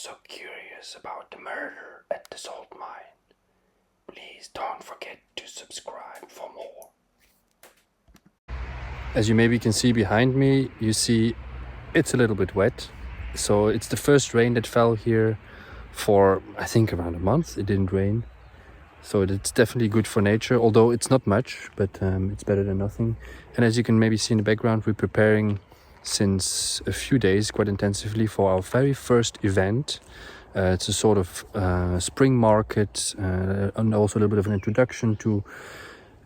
also curious about the murder at the salt mine, please don't forget to subscribe for more. As you maybe can see behind me, you see it's a little bit wet. So it's the first rain that fell here for, I think, around a month. It didn't rain. So it's definitely good for nature, although it's not much, but it's better than nothing. And as you can maybe see in the background, we're preparing since a few days quite intensively for our very first event. It's a sort of spring market and also a little bit of an introduction to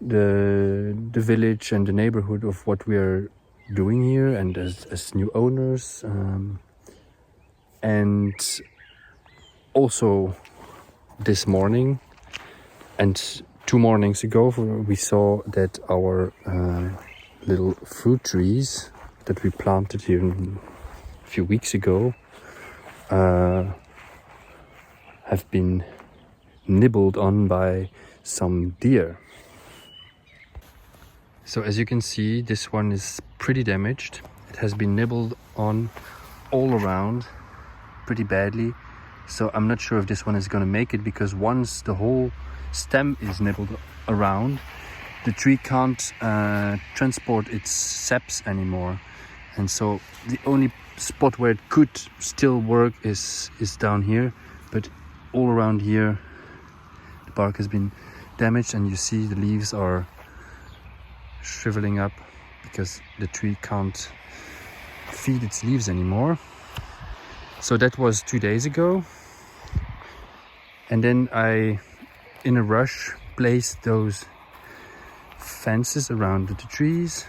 the village and the neighborhood of what we are doing here and as new owners. And also this morning and 2 mornings ago, we saw that our little fruit trees that we planted here a few weeks ago have been nibbled on by some deer. So as you can see, this one is pretty damaged. It has been nibbled on all around pretty badly. So I'm not sure if this one is going to make it, because once the whole stem is nibbled around, the tree can't transport its saps anymore. And so the only spot where it could still work is down here. But all around here, the bark has been damaged, and you see the leaves are shriveling up because the tree can't feed its leaves anymore. So that was 2 days ago. And then I, in a rush, placed those fences around the trees,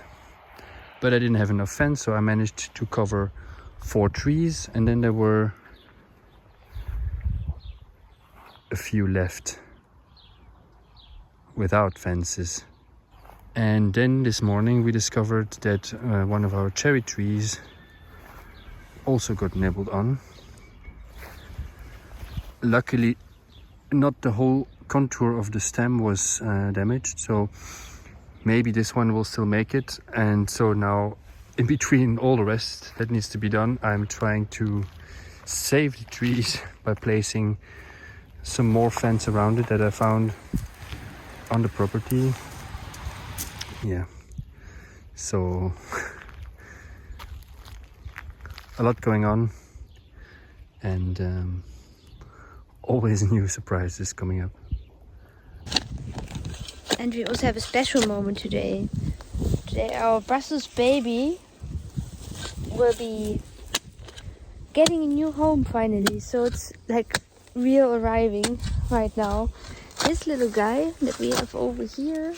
but I didn't have enough fence, so I managed to cover 4 trees, and then there were a few left without fences. And then this morning we discovered that one of our cherry trees also got nibbled on. Luckily, not the whole contour of the stem was damaged, so maybe this one will still make it. And so now, in between all the rest that needs to be done, I'm trying to save the trees by placing some more fence around it that I found on the property. Yeah, so a lot going on, and always new surprises coming up. And we also have a special moment today. Today our Brussels baby will be getting a new home finally. So it's like real arriving right now. This little guy that we have over here,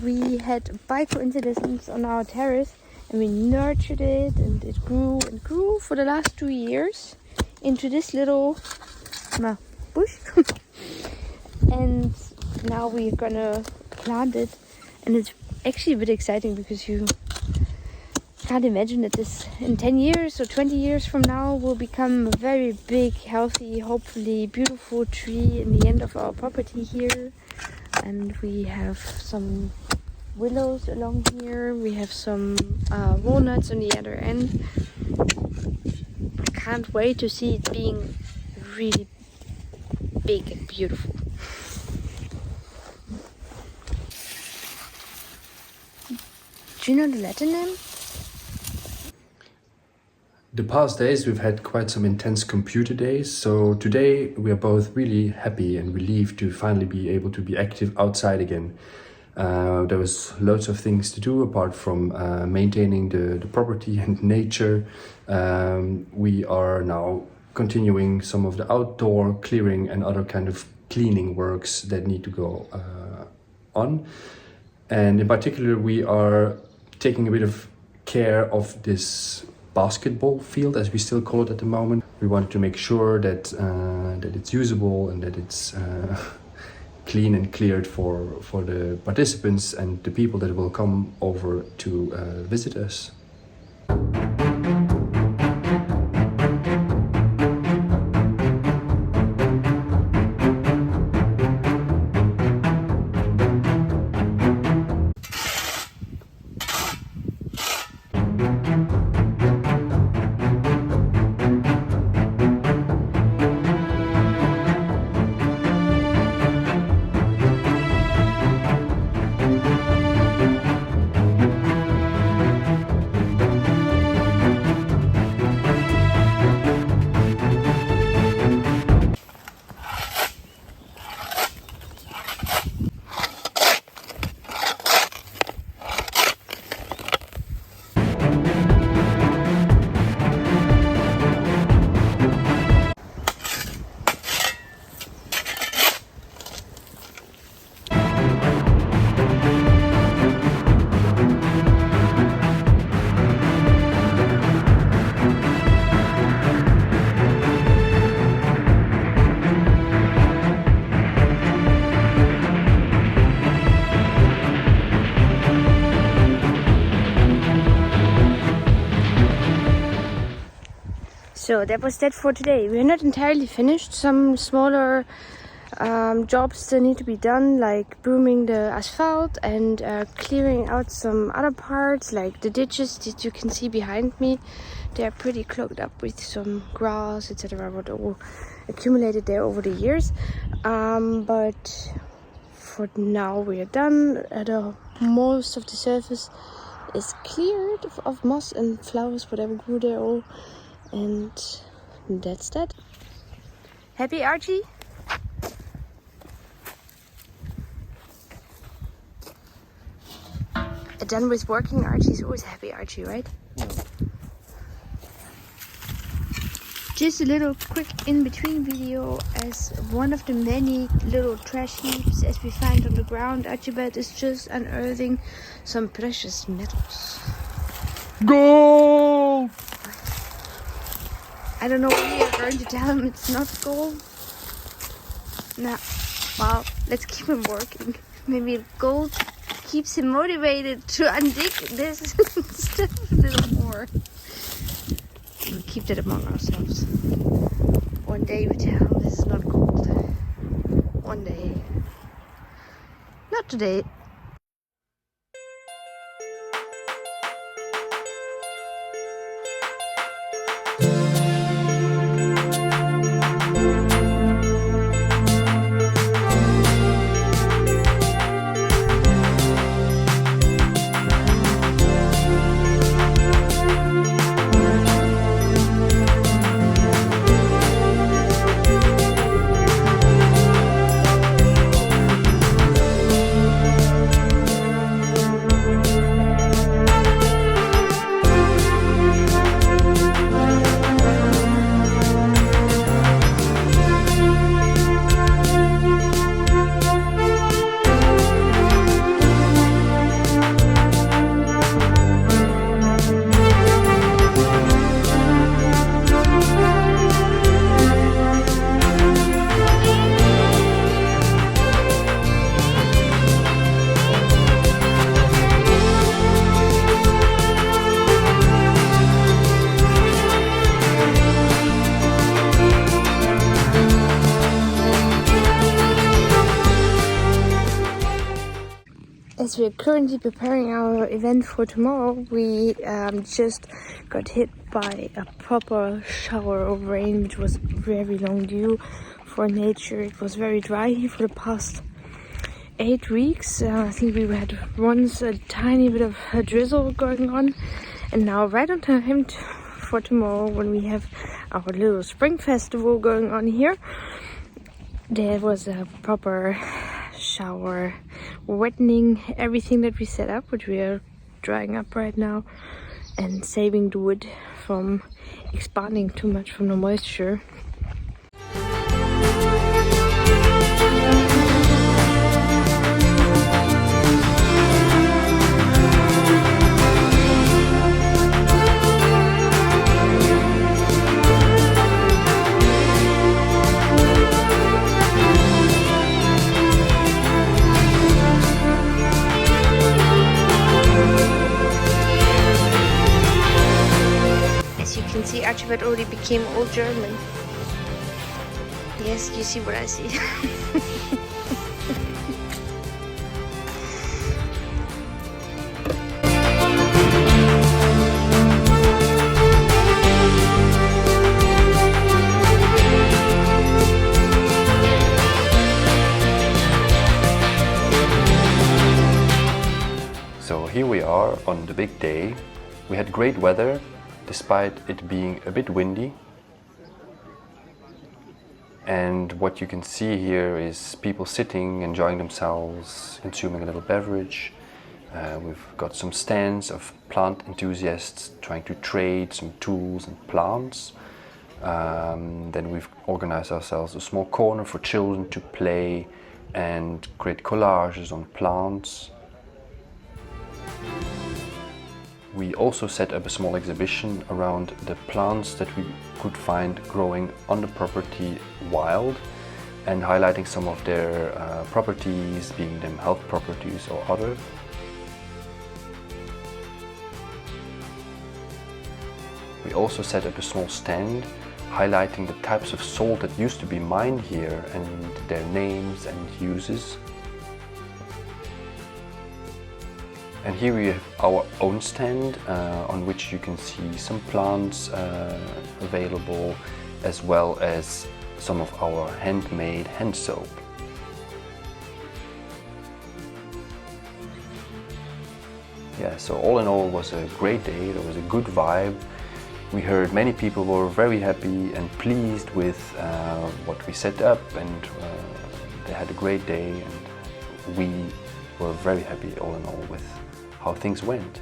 we had by coincidence on our terrace, and we nurtured it, and it grew and grew for the last 2 years into this little bush. And now we're gonna plant it, and it's actually a bit exciting because you can't imagine that this in 10 years or 20 years from now will become a very big, healthy, hopefully beautiful tree in the end of our property here. And we have some willows along here, we have some walnuts on the other end. I can't wait to see it being really big and beautiful. Do you know the Latin name? The past days we've had quite some intense computer days, so today we are both really happy and relieved to finally be able to be active outside again. There was loads of things to do apart from maintaining the property and nature. We are now continuing some of the outdoor clearing and other kind of cleaning works that need to go on. And in particular, we are taking a bit of care of this basketball field, as we still call it at the moment. We wanted to make sure that that it's usable and that it's clean and cleared for the participants and the people that will come over to visit us. So that was that for today. We're not entirely finished. Some smaller jobs still need to be done, like brooming the asphalt and clearing out some other parts, like the ditches that you can see behind me. They're pretty clogged up with some grass, etc. what all accumulated there over the years. But for now we are done. Most of the surface is cleared of moss and flowers, whatever grew there all. And that's that. Happy, Archie? Done with working, Archie's always happy, Archie, right? Yeah. Just a little quick in-between video, as one of the many little trash heaps as we find on the ground, Archibald is just unearthing some precious metals. Gold! I don't know when you're going to tell him it's not gold. Nah, well, let's keep him working. Maybe gold keeps him motivated to undig this stuff a little more. We'll keep that among ourselves. One day we tell him this is not gold. One day. Not today. As we're currently preparing our event for tomorrow, we just got hit by a proper shower of rain, which was very long due for nature. It was very dry here for the past 8 weeks. I think we had once a tiny bit of a drizzle going on, and now right on time for tomorrow, when we have our little spring festival going on here, there was a proper shower wettening everything that we set up, which we are drying up right now, and saving the wood from expanding too much from the moisture. See, Archibald already became old German. Yes, you see what I see. So here we are on the big day. We had great weather, despite it being a bit windy. And what you can see here is people sitting, enjoying themselves, consuming a little beverage. We've got some stands of plant enthusiasts trying to trade some tools and plants. Then we've organized ourselves a small corner for children to play and create collages on plants. We also set up a small exhibition around the plants that we could find growing on the property wild, and highlighting some of their properties, being them health properties or other. We also set up a small stand highlighting the types of salt that used to be mined here and their names and uses. And here we have our own stand on which you can see some plants available, as well as some of our handmade hand soap. Yeah, so all in all, it was a great day. There was a good vibe. We heard many people were very happy and pleased with what we set up, and they had a great day, and we were very happy all in all with how things went.